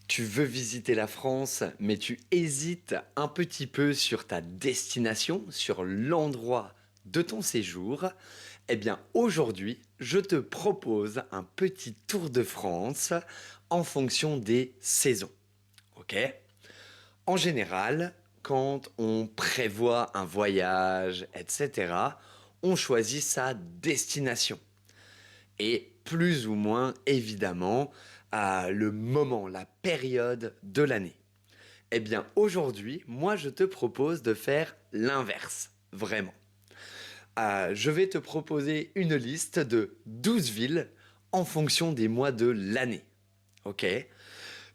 Tu veux visiter la France, mais tu hésites un petit peu sur ta destination, sur l'endroit de ton séjour. Eh bien, aujourd'hui, je te propose un petit tour de France en fonction des saisons. Ok? En général, quand on prévoit un voyage, etc., on choisit sa destination et plus ou moins évidemment à le moment, la période de l'année. Eh bien aujourd'hui, moi je te propose de faire l'inverse, vraiment. Je vais te proposer une liste de 12 villes en fonction des mois de l'année. Ok?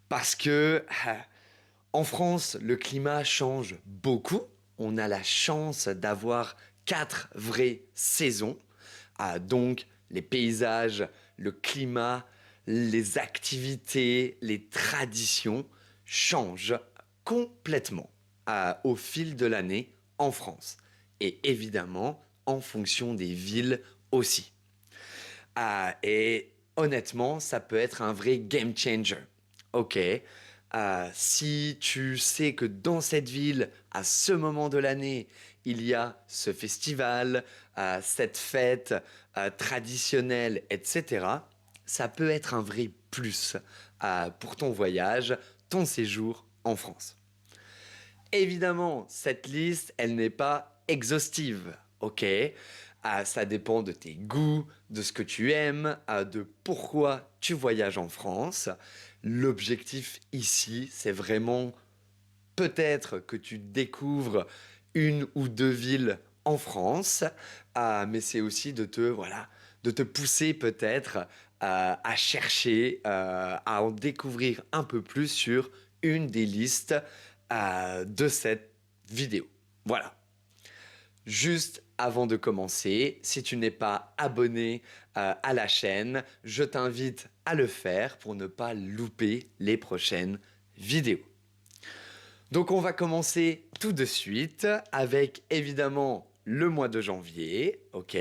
Parce que en France, le climat change beaucoup. On a la chance d'avoir 4 vraies saisons. Donc, les paysages, le climat, les activités, les traditions changent complètement au fil de l'année en France. Et évidemment, en fonction des villes aussi. Et honnêtement, ça peut être un vrai game changer. Ok, si tu sais que dans cette ville, à ce moment de l'année, il y a ce festival, cette fête traditionnelle, etc., ça peut être un vrai plus pour ton voyage, ton séjour en France. Évidemment, cette liste, elle n'est pas exhaustive, ok? Ça dépend de tes goûts, de ce que tu aimes, de pourquoi tu voyages en France. L'objectif ici, c'est vraiment peut-être que tu découvres une ou deux villes en France, mais c'est aussi voilà, de te pousser peut-être à chercher, à en découvrir un peu plus sur une des listes de cette vidéo. Voilà. Juste avant de commencer, si tu n'es pas abonné à la chaîne, je t'invite à le faire pour ne pas louper les prochaines vidéos. Donc on va commencer tout de suite avec évidemment le mois de janvier, ok.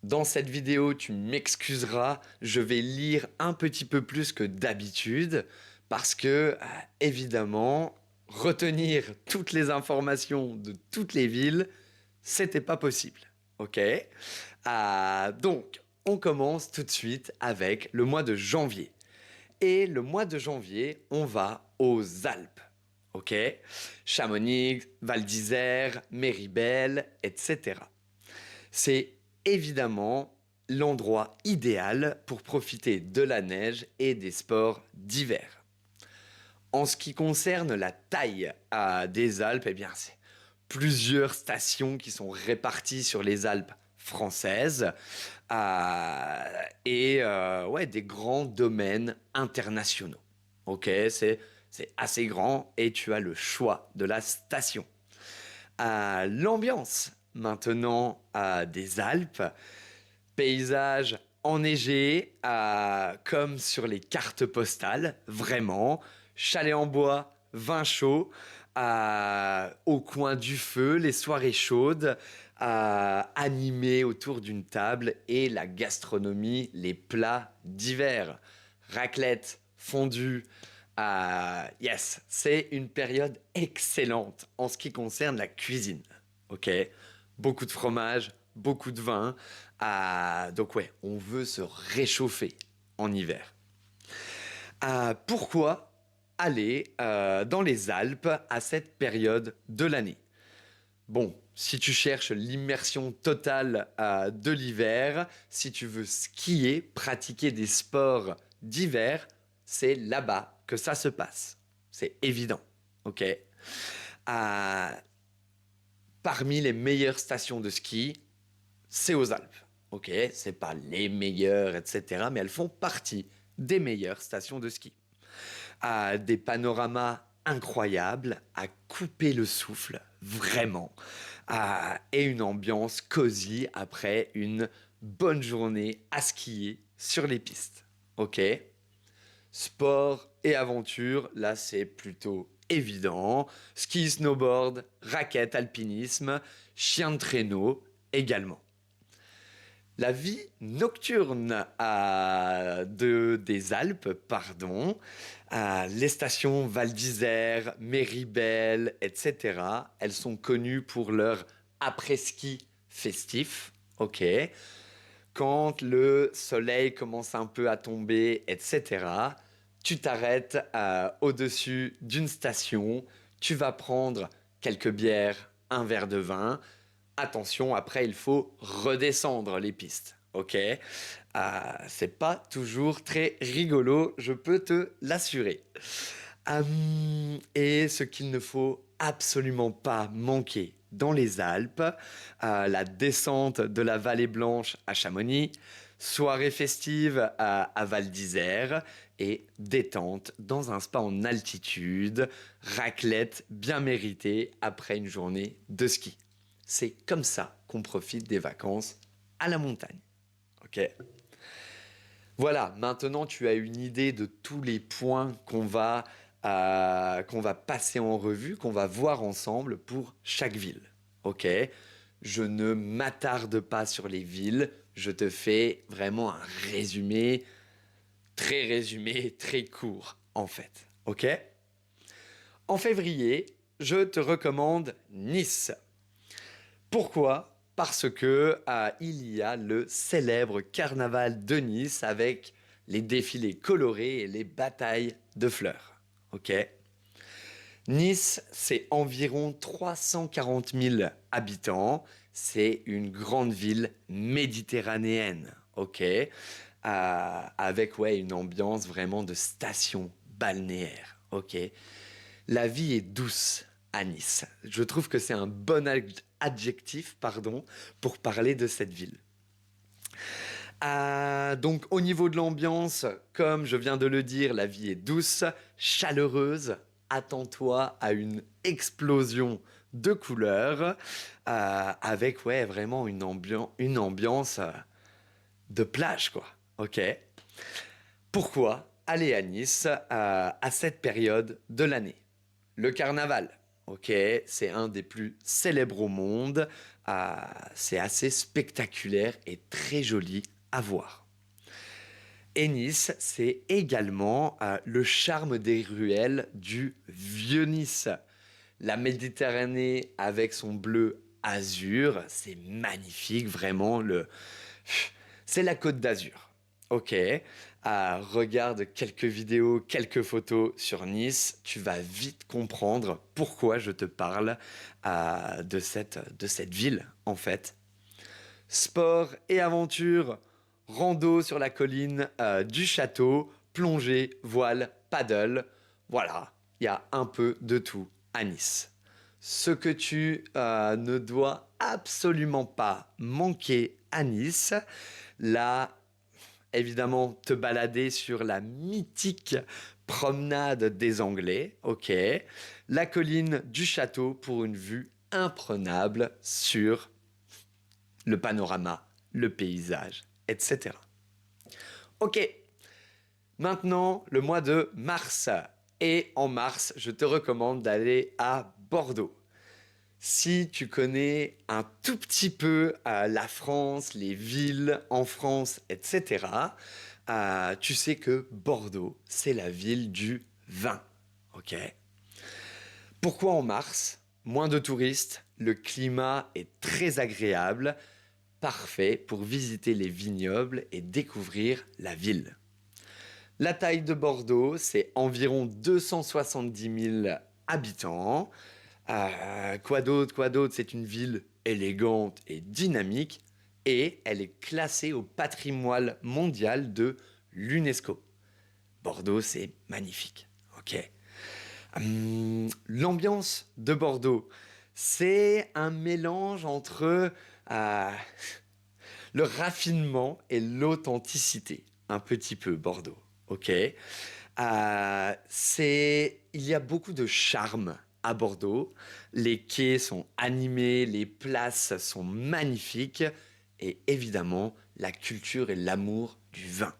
Dans cette vidéo, tu m'excuseras, je vais lire un petit peu plus que d'habitude parce que évidemment, retenir toutes les informations de toutes les villes, c'était pas possible, ok. Donc on commence tout de suite avec le mois de janvier. Et le mois de janvier, on va aux Alpes. Ok? Chamonix, Val d'Isère, Méribel, etc. C'est évidemment l'endroit idéal pour profiter de la neige et des sports d'hiver. En ce qui concerne la taille des Alpes, eh bien, c'est plusieurs stations qui sont réparties sur les Alpes françaises ouais, des grands domaines internationaux. Ok, c'est assez grand et tu as le choix de la station. L'ambiance maintenant des Alpes, paysage enneigé comme sur les cartes postales, vraiment, chalet en bois, vin chaud, au coin du feu, les soirées chaudes, animées autour d'une table et la gastronomie, les plats d'hiver, raclette, fondue. Yes, c'est une période excellente en ce qui concerne la cuisine. Ok, beaucoup de fromage, beaucoup de vin. Donc ouais, on veut se réchauffer en hiver. Pourquoi aller dans les Alpes à cette période de l'année? Bon, si tu cherches l'immersion totale de l'hiver, si tu veux skier, pratiquer des sports d'hiver, c'est là-bas que ça se passe. C'est évident, ok? Euh, Parmi les meilleures stations de ski, c'est aux Alpes. Ok, c'est pas les meilleures, etc., mais elles font partie des meilleures stations de ski. Des panoramas incroyables, à couper le souffle, vraiment, et une ambiance cosy après une bonne journée à skier sur les pistes. Ok, sport et aventure, là c'est plutôt évident. Ski, snowboard, raquette, alpinisme, chien de traîneau également. La vie nocturne des Alpes, pardon, les stations Val d'Isère, Méribel, etc., elles sont connues pour leur après-ski festif. Ok. Quand le soleil commence un peu à tomber, etc., tu t'arrêtes au-dessus d'une station, tu vas prendre quelques bières, un verre de vin. Attention, après, il faut redescendre les pistes. Ok. C'est pas toujours très rigolo, je peux te l'assurer. Et ce qu'il ne faut absolument pas manquer dans les Alpes, la descente de la Vallée Blanche à Chamonix, soirée festive à Val d'Isère et détente dans un spa en altitude, raclette bien méritée après une journée de ski. C'est comme ça qu'on profite des vacances à la montagne. Ok. Voilà, maintenant tu as une idée de tous les points qu'on va passer en revue, qu'on va voir ensemble pour chaque ville. Ok. Je ne m'attarde pas sur les villes, je te fais vraiment un résumé, très court en fait. Ok. En février, je te recommande Nice. Pourquoi? Parce que il y a le célèbre carnaval de Nice avec les défilés colorés et les batailles de fleurs. Ok? Nice, c'est environ 340 000 habitants. C'est une grande ville méditerranéenne. Ok? Avec ouais, une ambiance vraiment de station balnéaire. Ok? La vie est douce à Nice. Je trouve que c'est un bon adjectif, pardon, pour parler de cette ville. Donc au niveau de l'ambiance, comme je viens de le dire, la vie est douce, chaleureuse. Attends-toi à une explosion de couleurs avec ouais, vraiment une ambiance de plage, quoi. Ok. Pourquoi aller à Nice à cette période de l'année? Le carnaval, ok, c'est un des plus célèbres au monde. C'est assez spectaculaire et très joli à voir. Et Nice, c'est également le charme des ruelles du vieux Nice. La Méditerranée avec son bleu azur, c'est magnifique, vraiment. C'est la Côte d'Azur. Ok. Regarde quelques vidéos, quelques photos sur Nice. Tu vas vite comprendre pourquoi je te parle de cette ville, en fait. Sport et aventure, rando sur la colline du château, plongée, voile, paddle. Voilà, il y a un peu de tout à Nice. Ce que tu ne dois absolument pas manquer à Nice, là, évidemment, te balader sur la mythique promenade des Anglais, ok, la colline du château pour une vue imprenable sur le panorama, le paysage, etc. Ok, maintenant le mois de mars. Et en mars, je te recommande d'aller à Bordeaux. Si tu connais un tout petit peu la France, les villes en France, etc., tu sais que Bordeaux, c'est la ville du vin. Ok. Pourquoi en mars? Moins de touristes, le climat est très agréable, parfait pour visiter les vignobles et découvrir la ville. La taille de Bordeaux, c'est environ 270 000 habitants. Quoi d'autre? Quoi d'autre? C'est une ville élégante et dynamique et elle est classée au patrimoine mondial de l'UNESCO. Bordeaux, c'est magnifique. Ok. L'ambiance de Bordeaux, c'est un mélange entre le raffinement et l'authenticité. Un petit peu Bordeaux. Ok. Il y a beaucoup de charme à Bordeaux. Les quais sont animés, les places sont magnifiques et évidemment la culture et l'amour du vin.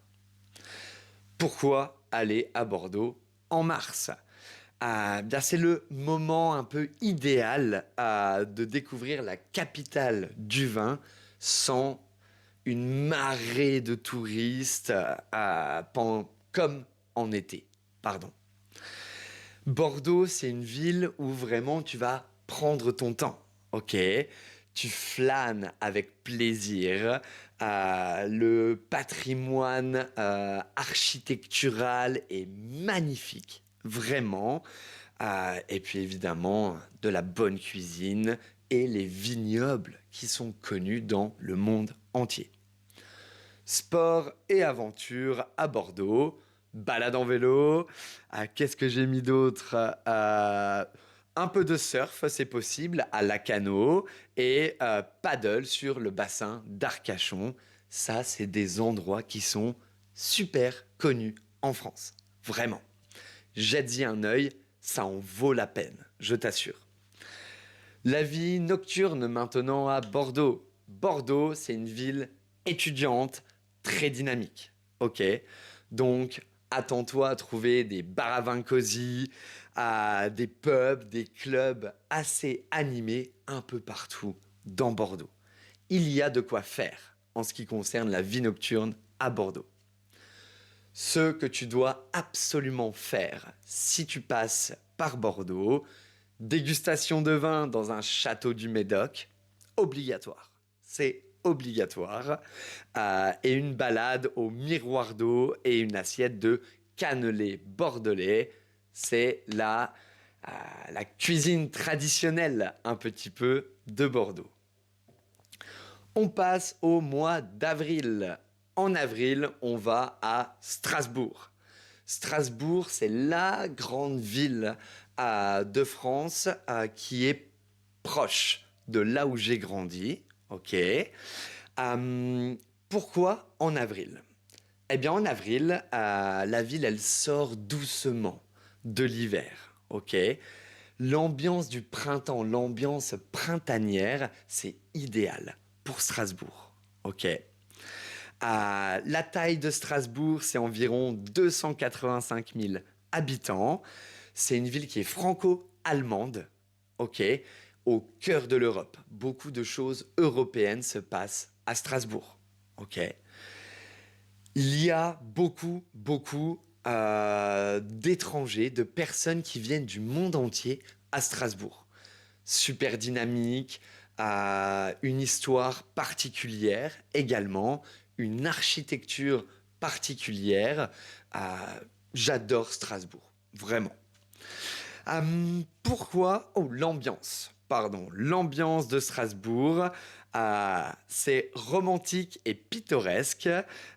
Pourquoi aller à Bordeaux en mars? Bien, c'est le moment un peu idéal de découvrir la capitale du vin sans une marée de touristes comme en été. Pardon. Bordeaux, c'est une ville où vraiment tu vas prendre ton temps, ok? Tu flânes avec plaisir. Le patrimoine architectural est magnifique, vraiment. Et puis évidemment, de la bonne cuisine et les vignobles qui sont connus dans le monde entier. Sport et aventure à Bordeaux, balade en vélo. Qu'est-ce que j'ai mis d'autre? Un peu de surf, c'est possible, à Lacanau et paddle sur le bassin d'Arcachon. Ça, c'est des endroits qui sont super connus en France. Vraiment. Jette-y un œil, ça en vaut la peine, je t'assure. La vie nocturne maintenant à Bordeaux. Bordeaux, c'est une ville étudiante, très dynamique. Ok? Donc, attends-toi à trouver des bars à vin cosy, des pubs, des clubs assez animés un peu partout dans Bordeaux. Il y a de quoi faire en ce qui concerne la vie nocturne à Bordeaux. Ce que tu dois absolument faire si tu passes par Bordeaux, dégustation de vin dans un château du Médoc, obligatoire. C'est obligatoire. Et une balade au miroir d'eau et une assiette de cannelé bordelais. C'est la cuisine traditionnelle un petit peu de Bordeaux. On passe au mois d'avril. En avril, on va à Strasbourg. Strasbourg, c'est la grande ville de France qui est proche de là où j'ai grandi. Ok. Pourquoi en avril? Eh bien, en avril, la ville, elle sort doucement de l'hiver. Ok. L'ambiance du printemps, l'ambiance printanière, c'est idéal pour Strasbourg. Ok. La taille de Strasbourg, c'est environ 285 000 habitants. C'est une ville qui est franco-allemande, ok, au cœur de l'Europe. Beaucoup de choses européennes se passent à Strasbourg, ok. Il y a beaucoup d'étrangers, de personnes qui viennent du monde entier à Strasbourg. Super dynamique, une histoire particulière également, une architecture particulière. J'adore Strasbourg, vraiment. Pourquoi? Oh, l'ambiance. Pardon, l'ambiance de Strasbourg, c'est romantique et pittoresque,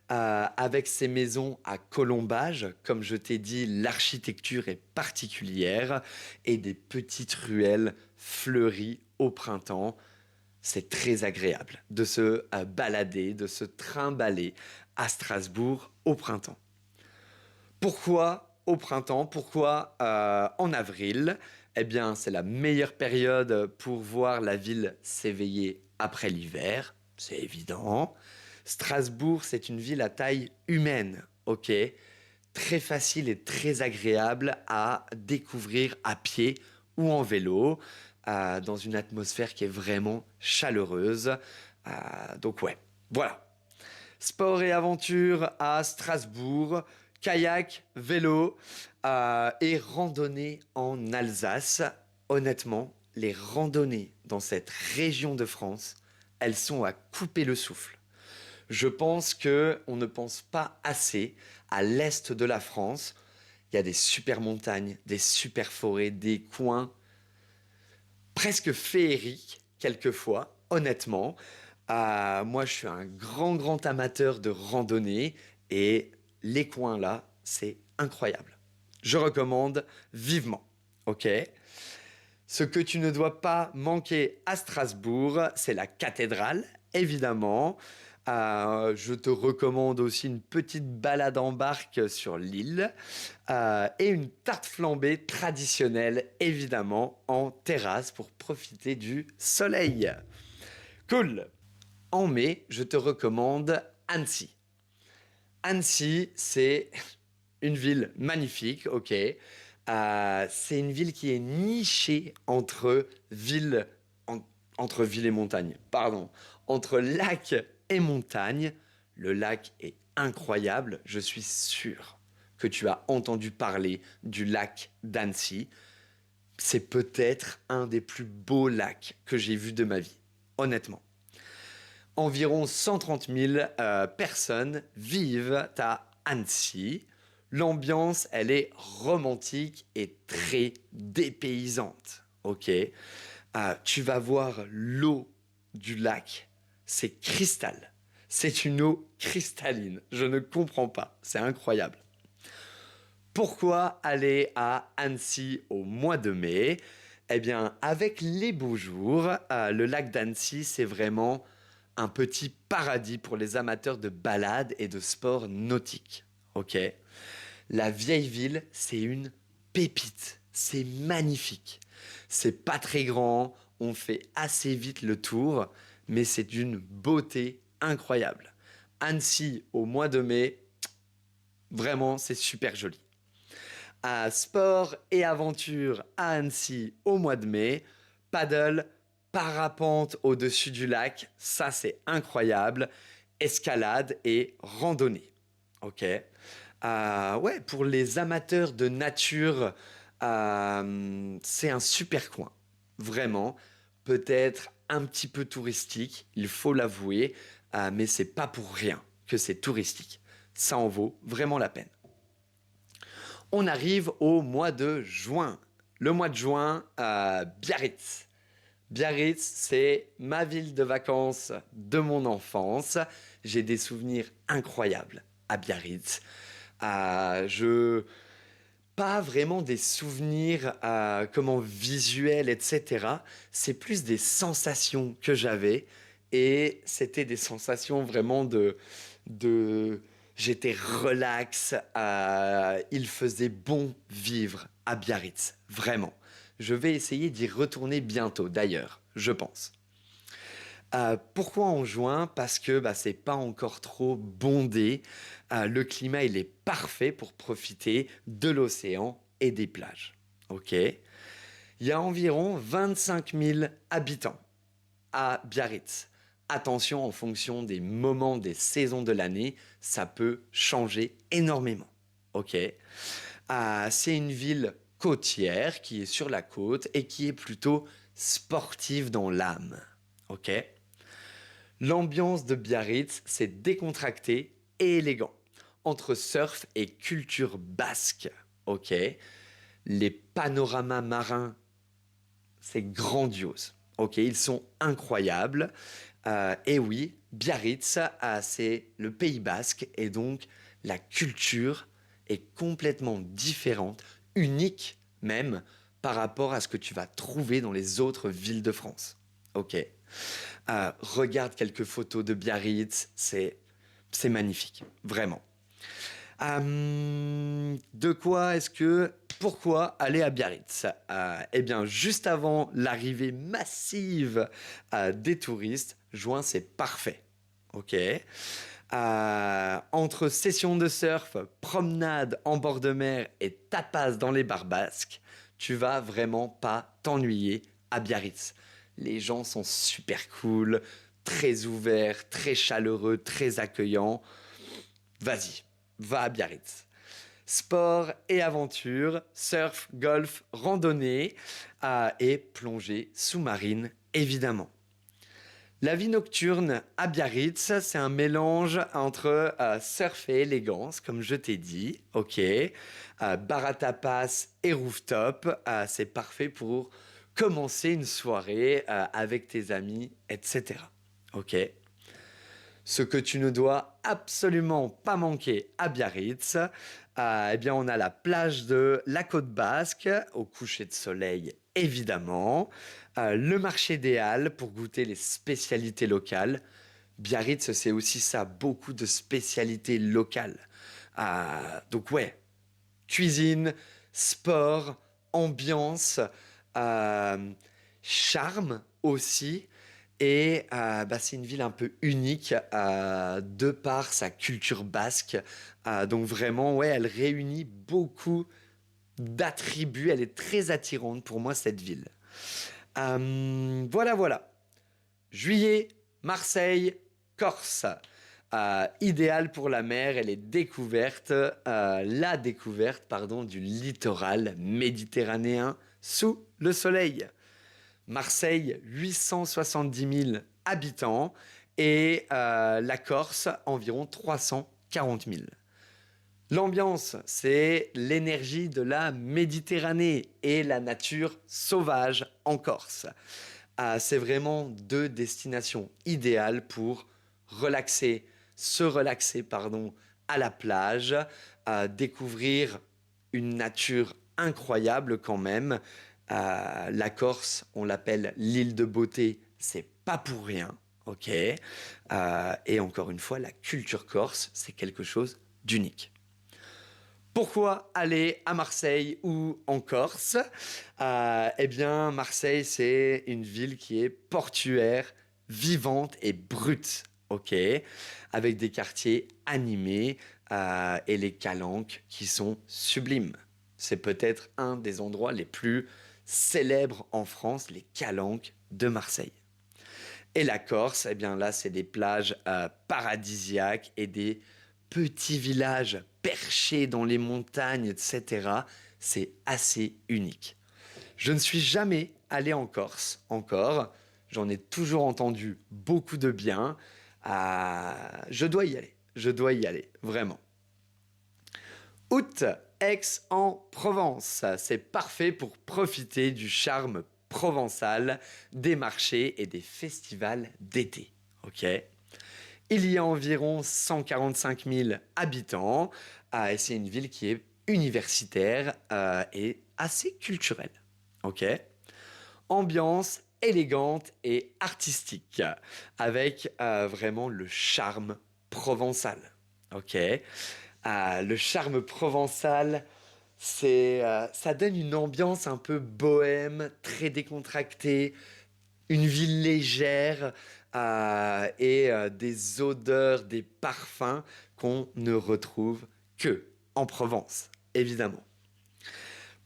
avec ses maisons à colombages. Comme je t'ai dit, l'architecture est particulière et des petites ruelles fleuries au printemps. C'est très agréable de se balader, de se trimballer à Strasbourg au printemps. Pourquoi au printemps? Pourquoi en avril? Eh bien, c'est la meilleure période pour voir la ville s'éveiller après l'hiver, c'est évident. Strasbourg, c'est une ville à taille humaine, ok? Très facile et très agréable à découvrir à pied ou en vélo, dans une atmosphère qui est vraiment chaleureuse. Donc ouais, voilà. Sport et aventure à Strasbourg, kayak, vélo et randonnée en Alsace. Honnêtement, les randonnées dans cette région de France, elles sont à couper le souffle. Je pense que on ne pense pas assez à l'est de la France. Il y a des super montagnes, des super forêts, des coins presque féeriques quelquefois, honnêtement. Moi, je suis un grand amateur de randonnée et les coins là, c'est incroyable. Je recommande vivement. Ok? Ce que tu ne dois pas manquer à Strasbourg, c'est la cathédrale, évidemment. Je te recommande aussi une petite balade en barque sur l'île et une tarte flambée traditionnelle, évidemment, en terrasse pour profiter du soleil. Cool. En mai, je te recommande Annecy. Annecy, c'est une ville magnifique, ok. C'est une ville qui est nichée entre ville, entre ville et montagne, pardon, entre lac et montagne. Le lac est incroyable. Je suis sûr que tu as entendu parler du lac d'Annecy. C'est peut-être un des plus beaux lacs que j'ai vus de ma vie, honnêtement. Environ 130 000 personnes vivent à Annecy. L'ambiance, elle est romantique et très dépaysante. Ok. Tu vas voir l'eau du lac, c'est cristal. C'est une eau cristalline. Je ne comprends pas. C'est incroyable. Pourquoi aller à Annecy au mois de mai? Eh bien, avec les beaux jours, le lac d'Annecy, c'est vraiment un petit paradis pour les amateurs de balades et de sports nautiques. Ok. La vieille ville, c'est une pépite. C'est magnifique. C'est pas très grand, on fait assez vite le tour, mais c'est d'une beauté incroyable. Annecy au mois de mai, vraiment, c'est super joli. À sport et aventure à Annecy au mois de mai, paddle, parapente au-dessus du lac, ça c'est incroyable, escalade et randonnée. Ok. Ouais, pour les amateurs de nature, c'est un super coin. Vraiment, peut-être un petit peu touristique, il faut l'avouer, mais c'est pas pour rien que c'est touristique. Ça en vaut vraiment la peine. On arrive au mois de juin. Le mois de juin, Biarritz. Biarritz, c'est ma ville de vacances de mon enfance. J'ai des souvenirs incroyables à Biarritz. Je pas vraiment des souvenirs comment visuels, etc. C'est plus des sensations que j'avais et c'était des sensations vraiment de j'étais relax. Il faisait bon vivre à Biarritz, vraiment. Je vais essayer d'y retourner bientôt, d'ailleurs, je pense. Pourquoi en juin? Parce que c'est pas encore trop bondé. Le climat il est parfait pour profiter de l'océan et des plages. Ok. Il y a environ 25 000 habitants à Biarritz. Attention, en fonction des moments des saisons de l'année, ça peut changer énormément. Ok. C'est une ville côtière qui est sur la côte et qui est plutôt sportive dans l'âme. Ok. L'ambiance de Biarritz, c'est décontracté et élégant, entre surf et culture basque. Ok, les panoramas marins, c'est grandiose. Ok, ils sont incroyables. Et oui, Biarritz, c'est le Pays basque et donc la culture est complètement différente, unique même par rapport à ce que tu vas trouver dans les autres villes de France. Ok. Regarde quelques photos de Biarritz, c'est magnifique, vraiment. De quoi est-ce que... Pourquoi aller à Biarritz? Eh bien, juste avant l'arrivée massive des touristes, juin, c'est parfait. Ok. Entre sessions de surf, promenade en bord de mer et tapas dans les bars basques, tu vas vraiment pas t'ennuyer à Biarritz. Les gens sont super cool, très ouverts, très chaleureux, très accueillants. Vas-y, va à Biarritz. Sport et aventure, surf, golf, randonnée et plongée sous-marine, évidemment. La vie nocturne à Biarritz, c'est un mélange entre surf et élégance, comme je t'ai dit. Ok. Bar à tapas et rooftop, c'est parfait pour commencer une soirée avec tes amis, etc. Ok. Ce que tu ne dois absolument pas manquer à Biarritz, eh bien on a la plage de la Côte Basque au coucher de soleil évidemment, le marché des Halles pour goûter les spécialités locales. Biarritz c'est aussi ça, beaucoup de spécialités locales. Donc ouais, cuisine, sport, ambiance, euh, charme aussi. Et c'est une ville un peu unique de par sa culture basque. Donc vraiment, ouais, elle réunit beaucoup d'attributs. Elle est très attirante pour moi, cette ville. Voilà, voilà. Juillet, Marseille, Corse. Idéale pour la mer et la découverte pardon, du littoral méditerranéen sous le soleil. Marseille, 870 000 habitants et la Corse, environ 340 000. L'ambiance, c'est l'énergie de la Méditerranée et la nature sauvage en Corse. C'est vraiment deux destinations idéales pour relaxer, se relaxer pardon, à la plage, découvrir une nature incroyable quand même. La Corse, on l'appelle l'île de beauté, c'est pas pour rien, ok. Et encore une fois, la culture corse, c'est quelque chose d'unique. Pourquoi aller à Marseille ou en Corse? Eh bien, Marseille, c'est une ville qui est portuaire, vivante et brute, ok? Avec des quartiers animés et les calanques qui sont sublimes. C'est peut-être un des endroits les plus célèbres en France, les calanques de Marseille. Et la Corse, eh bien là, c'est des plages paradisiaques et des petits villages perchés dans les montagnes, etc. C'est assez unique. Je ne suis jamais allé en Corse encore. J'en ai toujours entendu beaucoup de bien. Je dois y aller. Je dois y aller, vraiment. Août, Aix-en-Provence. C'est parfait pour profiter du charme provençal, des marchés et des festivals d'été. Ok. Il y a environ 145 000 habitants et c'est une ville qui est universitaire et assez culturelle. Ok. Ambiance élégante et artistique avec vraiment le charme provençal. Ok. Le charme provençal, ça donne une ambiance un peu bohème, très décontractée, une ville légère et des odeurs, des parfums qu'on ne retrouve que en Provence, évidemment.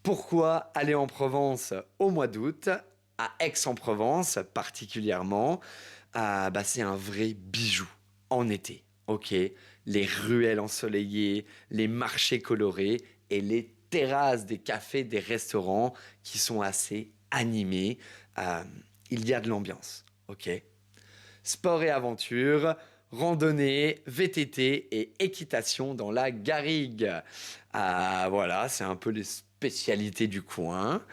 Pourquoi aller en Provence au mois d'août, à Aix-en-Provence particulièrement? C'est un vrai bijou en été, ok? Les ruelles ensoleillées, les marchés colorés et les terrasses des cafés, des restaurants qui sont assez animés. Il y a de l'ambiance, ok? Sport et aventure, randonnée, VTT et équitation dans la garrigue. Voilà, c'est un peu les spécialités du coin.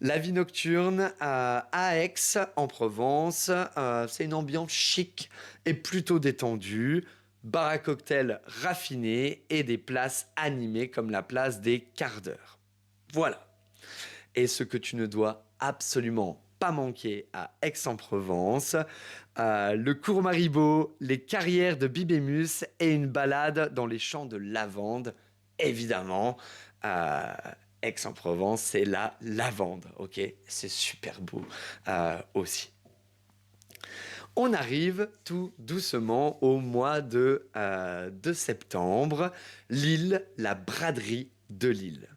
La vie nocturne à Aix, en Provence, c'est une ambiance chic et plutôt détendue. Bar à cocktails raffinés et des places animées comme la place des quarts d'heure. Voilà. Et ce que tu ne dois absolument pas manquer à Aix-en-Provence, le cours Maribaud, les carrières de Bibémus et une balade dans les champs de lavande, évidemment. Euh, Aix-en-Provence, c'est la lavande, ok? C'est super beau aussi. On arrive tout doucement au mois de septembre. Lille, la braderie de Lille.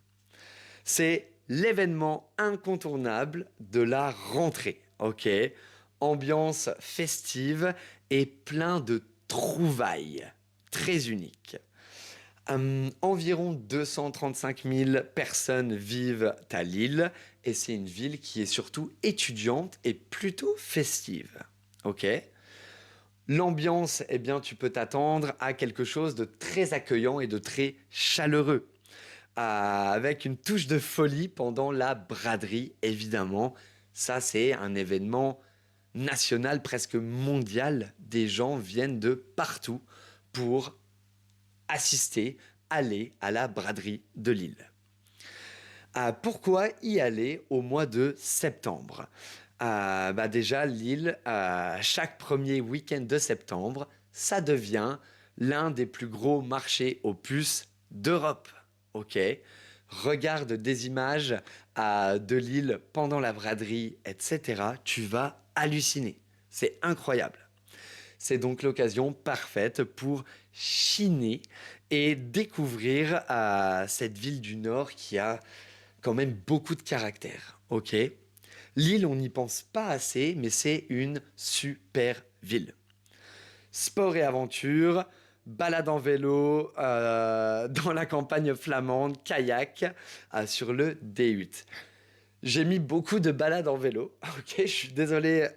C'est l'événement incontournable de la rentrée, ok? Ambiance festive et plein de trouvailles très uniques. Environ 235 000 personnes vivent à Lille et c'est une ville qui est surtout étudiante et plutôt festive. Ok. L'ambiance, eh bien, tu peux t'attendre à quelque chose de très accueillant et de très chaleureux avec une touche de folie pendant la braderie, évidemment. Ça, c'est un événement national, presque mondial. Des gens viennent de partout pour assister, aller à la braderie de Lille. Pourquoi y aller au mois de septembre? Déjà, Lille, chaque premier week-end de septembre, ça devient l'un des plus gros marchés aux puces d'Europe. Ok. Regarde des images de Lille pendant la braderie, etc. Tu vas halluciner. C'est incroyable. C'est donc l'occasion parfaite pour chiner et découvrir cette ville du Nord qui a quand même beaucoup de caractère. Ok. Lille, on n'y pense pas assez, mais c'est une super ville. Sport et aventure, balade en vélo dans la campagne flamande, kayak sur le D8. J'ai mis beaucoup de balades en vélo. Ok, je suis désolé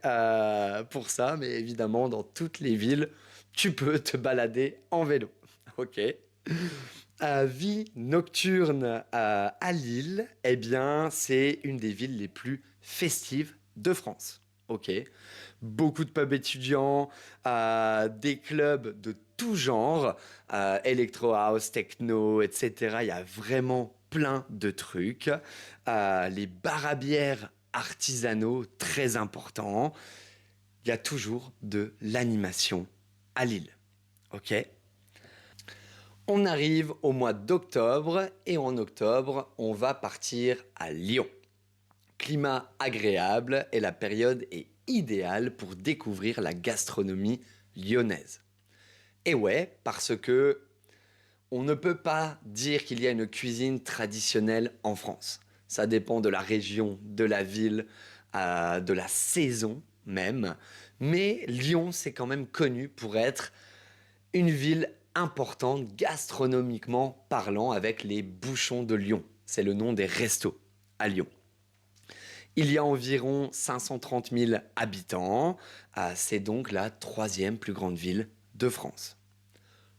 pour ça, mais évidemment, dans toutes les villes, tu peux te balader en vélo. Ok. Vie nocturne à Lille, eh bien, c'est une des villes les plus festives de France. Ok. Beaucoup de pubs étudiants, des clubs de tout genre, electro house, techno, etc. Il y a vraiment plein de trucs. Les bars à bière artisanaux, très importants. Il y a toujours de l'animation à Lille. Ok. On arrive au mois d'octobre et en octobre, on va partir à Lyon. Climat agréable et la période est idéale pour découvrir la gastronomie lyonnaise. Et ouais, parce que on ne peut pas dire qu'il y a une cuisine traditionnelle en France. Ça dépend de la région, de la ville, de la saison même. Mais Lyon, c'est quand même connu pour être une ville importante gastronomiquement parlant avec les bouchons de Lyon. C'est le nom des restos à Lyon. Il y a environ 530 000 habitants. C'est donc la troisième plus grande ville de France.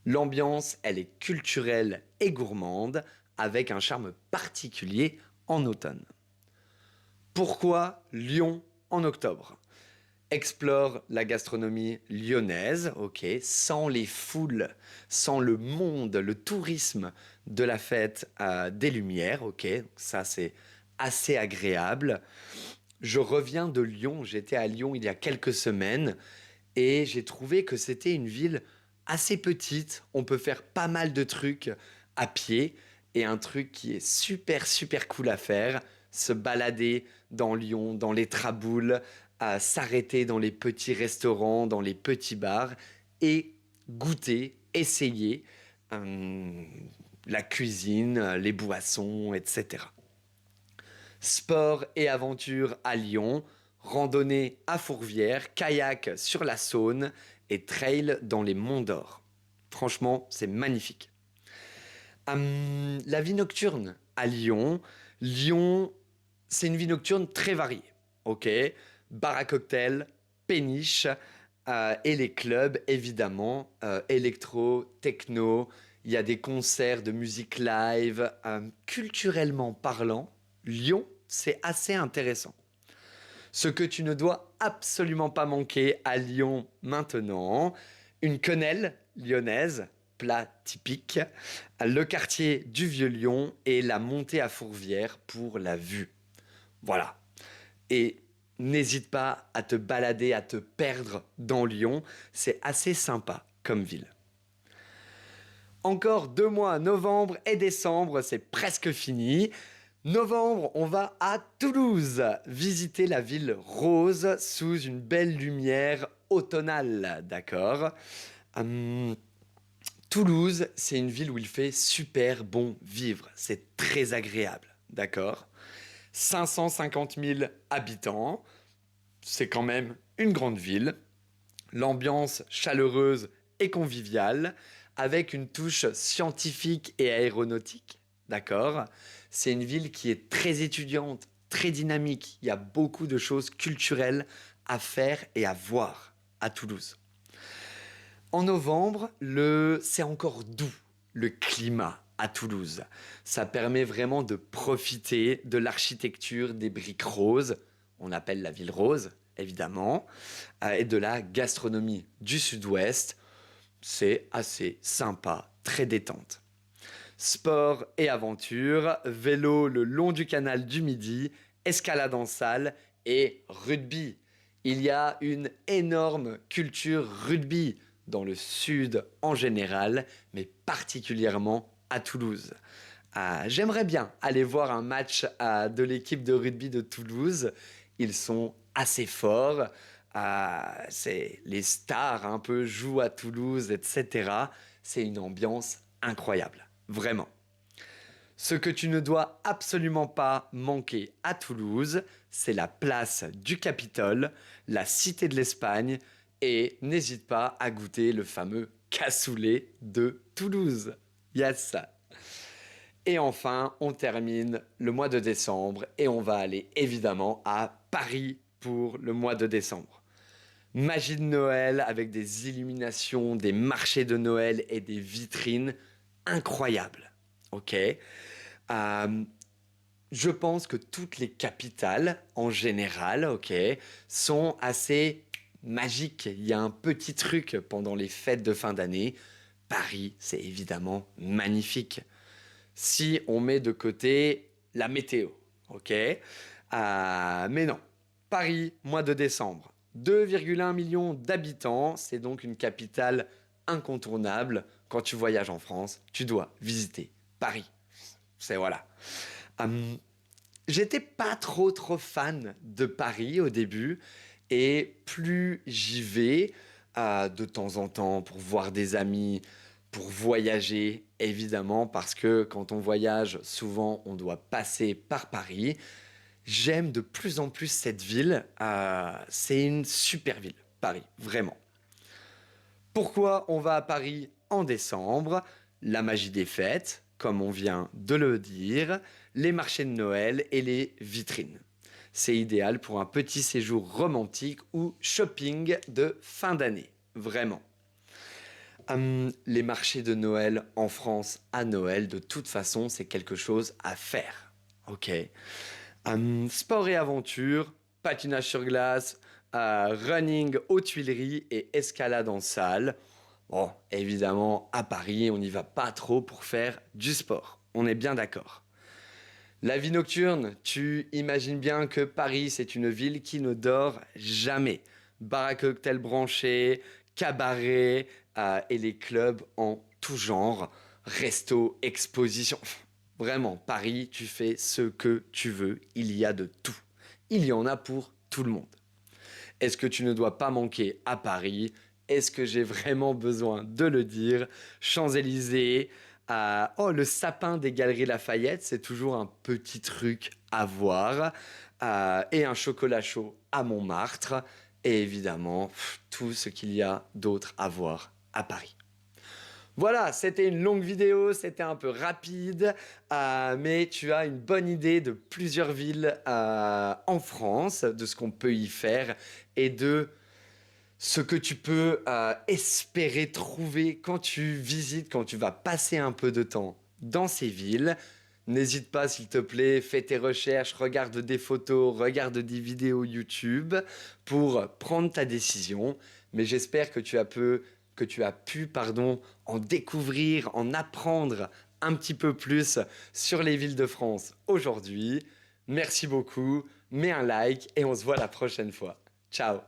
L'ambiance, elle est culturelle et gourmande, avec un charme particulier en automne. Pourquoi Lyon en octobre? Explore la gastronomie lyonnaise, ok, sans les foules, sans le monde, le tourisme de la fête des Lumières, ok, ça c'est assez agréable. Je reviens de Lyon, j'étais à Lyon il y a quelques semaines et j'ai trouvé que c'était une ville assez petite, on peut faire pas mal de trucs à pied et un truc qui est super cool à faire, se balader dans Lyon, dans les traboules, à s'arrêter dans les petits restaurants, dans les petits bars et goûter, essayer la cuisine, les boissons, etc. Sport et aventure à Lyon, randonnée à Fourvière, kayak sur la Saône et trail dans les Monts d'Or. Franchement, c'est magnifique. La vie nocturne à Lyon. Lyon, c'est une vie nocturne très variée. Ok, bar à cocktail, péniche et les clubs, évidemment, électro, techno. Il y a des concerts de musique live. Culturellement parlant, Lyon, c'est assez intéressant. Ce que tu ne dois absolument pas manquer à Lyon maintenant, une quenelle lyonnaise, plat typique, le quartier du Vieux-Lyon et la montée à Fourvière pour la vue. Voilà. Et n'hésite pas à te balader, à te perdre dans Lyon, c'est assez sympa comme ville. Encore 2 mois, novembre et décembre, c'est presque fini. Novembre, on va à Toulouse, visiter la ville rose sous une belle lumière automnale, d'accord. Hum, Toulouse, c'est une ville où il fait super bon vivre, c'est très agréable, d'accord. 550 000 habitants, c'est quand même une grande ville. L'ambiance chaleureuse et conviviale, avec une touche scientifique et aéronautique, d'accord? C'est une ville qui est très étudiante, très dynamique. Il y a beaucoup de choses culturelles à faire et à voir à Toulouse. En novembre, c'est encore doux, le climat à Toulouse. Ça permet vraiment de profiter de l'architecture des briques roses, on appelle la ville rose, évidemment, et de la gastronomie du sud-ouest. C'est assez sympa, très détente. Sport et aventure, vélo le long du canal du Midi, escalade en salle et rugby. Il y a une énorme culture rugby dans le sud en général, mais particulièrement à Toulouse. J'aimerais bien aller voir un match de l'équipe de rugby de Toulouse. Ils sont assez forts. Les stars un peu jouent à Toulouse, etc. C'est une ambiance incroyable, vraiment. Ce que tu ne dois absolument pas manquer à Toulouse, c'est la place du Capitole, la Cité de l'Espagne Et n'hésite pas à goûter le fameux cassoulet de Toulouse. Yes. Et enfin, on termine le mois de décembre et on va aller évidemment à Paris pour le mois de décembre. Magie de Noël avec des illuminations, des marchés de Noël et des vitrines incroyables. Ok. Je pense que toutes les capitales en général, ok, sont assez magiques. Il y a un petit truc pendant les fêtes de fin d'année. Paris, c'est évidemment magnifique. Si on met de côté la météo, ok. Mais non, Paris, mois de décembre, 2,1 millions d'habitants, c'est donc une capitale incontournable. Quand tu voyages en France, tu dois visiter Paris. C'est voilà. Hum, J'étais pas trop fan de Paris au début, et plus j'y vais de temps en temps pour voir des amis, pour voyager, évidemment, parce que quand on voyage, souvent on doit passer par Paris. J'aime de plus en plus cette ville. C'est une super ville, Paris, vraiment. Pourquoi on va à Paris en décembre? La magie des fêtes, comme on vient de le dire, les marchés de Noël et les vitrines. C'est idéal pour un petit séjour romantique ou shopping de fin d'année, vraiment. Les marchés de Noël en France à Noël, de toute façon, c'est quelque chose à faire. Ok. Sport et aventure, patinage sur glace, running aux Tuileries et escalade en salle. Bon, évidemment, à Paris, on n'y va pas trop pour faire du sport. On est bien d'accord. La vie nocturne, tu imagines bien que Paris, c'est une ville qui ne dort jamais. Bar à cocktail branchés, cabarets et les clubs en tout genre, resto, exposition. Vraiment, Paris, tu fais ce que tu veux, il y a de tout. Il y en a pour tout le monde. Est-ce que tu ne dois pas manquer à Paris? Est-ce que j'ai vraiment besoin de le dire? Champs-Élysées, oh, le sapin des Galeries Lafayette, c'est toujours un petit truc à voir. Et un chocolat chaud à Montmartre. Et évidemment, tout ce qu'il y a d'autre à voir à Paris. Voilà, c'était une longue vidéo, c'était un peu rapide, mais tu as une bonne idée de plusieurs villes en France, de ce qu'on peut y faire et de ce que tu peux espérer trouver quand tu visites, quand tu vas passer un peu de temps dans ces villes. N'hésite pas, s'il te plaît, fais tes recherches, regarde des photos, regarde des vidéos YouTube pour prendre ta décision. Mais j'espère que tu as pu, en découvrir, en apprendre un petit peu plus sur les villes de France aujourd'hui. Merci beaucoup, mets un like et on se voit la prochaine fois. Ciao!